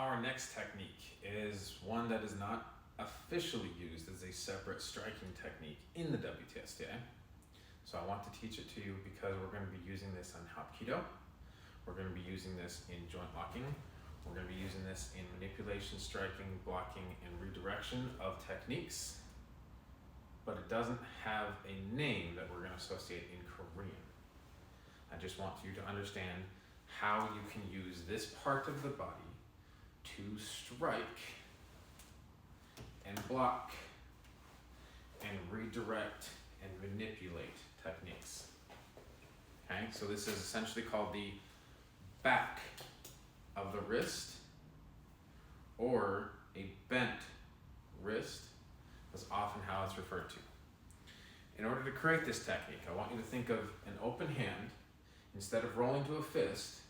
our next technique is one that is not officially used as a separate striking technique in the WTSTA. So I want to teach it to you because we're going to be using this on Hapkido. We're going to be using this in joint locking. We're going to be using this in manipulation, striking, blocking, and redirection of techniques. But it doesn't have a name that we're going to associate in Korean. I just want you to understand how you can use this part of the body to strike and block and redirect and manipulate techniques. Okay, so this is essentially called the back of the wrist, or a bent wrist is often how it's referred to. In order to create this technique, I want you to think of an open hand. Instead of rolling to a fist,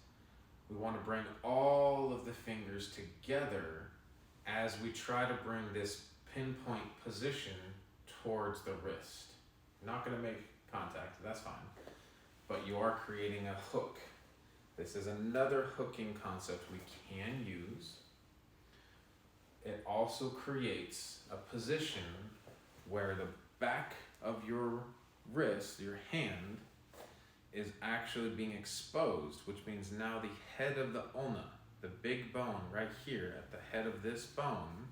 we want to bring all of the fingers together as we try to bring this pinpoint position towards the wrist. You're not going to make contact, that's fine, but you are creating a hook. This is another hooking concept we can use. It also creates a position where the back of your wrist, your hand, is actually being exposed, which means now the head of the ulna, the big bone right here at the head of this bone,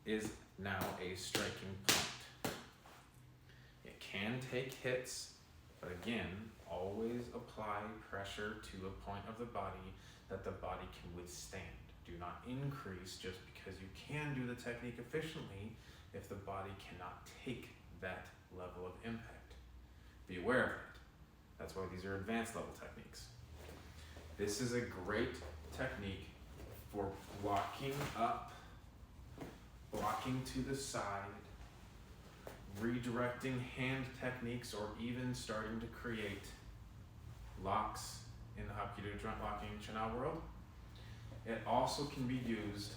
is now a striking point. It can take hits, but again, always apply pressure to a point of the body that the body can withstand. Do not increase just because you can do the technique efficiently if the body cannot take that level of impact. Be aware of it. That's why these are advanced level techniques. This is a great technique for blocking up, blocking to the side, redirecting hand techniques, or even starting to create locks in the Hapkido joint locking Chana world. It also can be used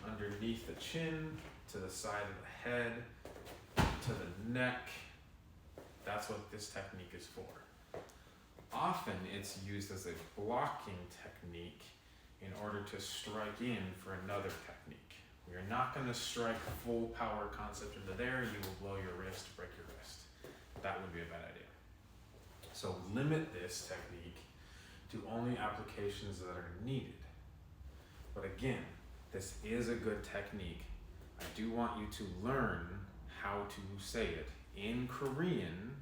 underneath the chin, to the side of the head, to the neck. That's what this technique is for. Often it's used as a blocking technique in order to strike in for another technique. We are not going to strike full power concept into there. You will blow your wrist, break your wrist. That would be a bad idea. So limit this technique to only applications that are needed. But again, this is a good technique. I do want you to learn how to say it in Korean.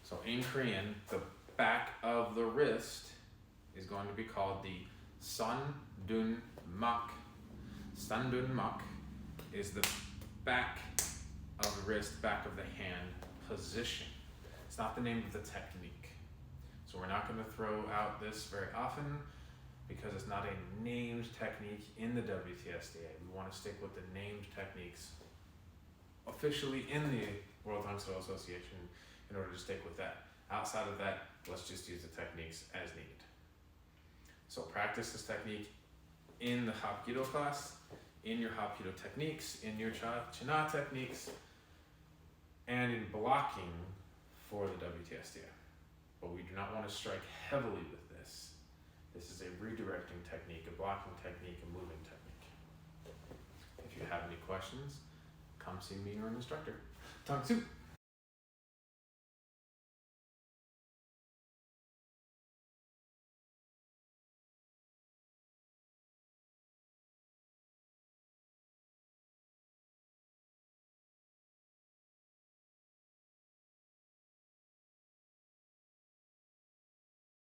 So in Korean, the back of the wrist is going to be called the Sohn Doong Mok. Sohn Doong Mok is the back of the wrist, back of the hand position. It's not the name of the technique. So we're not going to throw out this very often because it's not a named technique in the WTSDA. We want to stick with the named techniques officially in the World Tongue Soil Association in order to stick with that. Outside of that, let's just use the techniques as needed. So practice this technique in the Hapkido class, in your Hapkido techniques, in your Chana techniques, and in blocking for the WTSDA. But we do not want to strike heavily with this. This is a redirecting technique, a blocking technique, a moving technique. If you have any questions, come see me or an instructor. Tang Soo.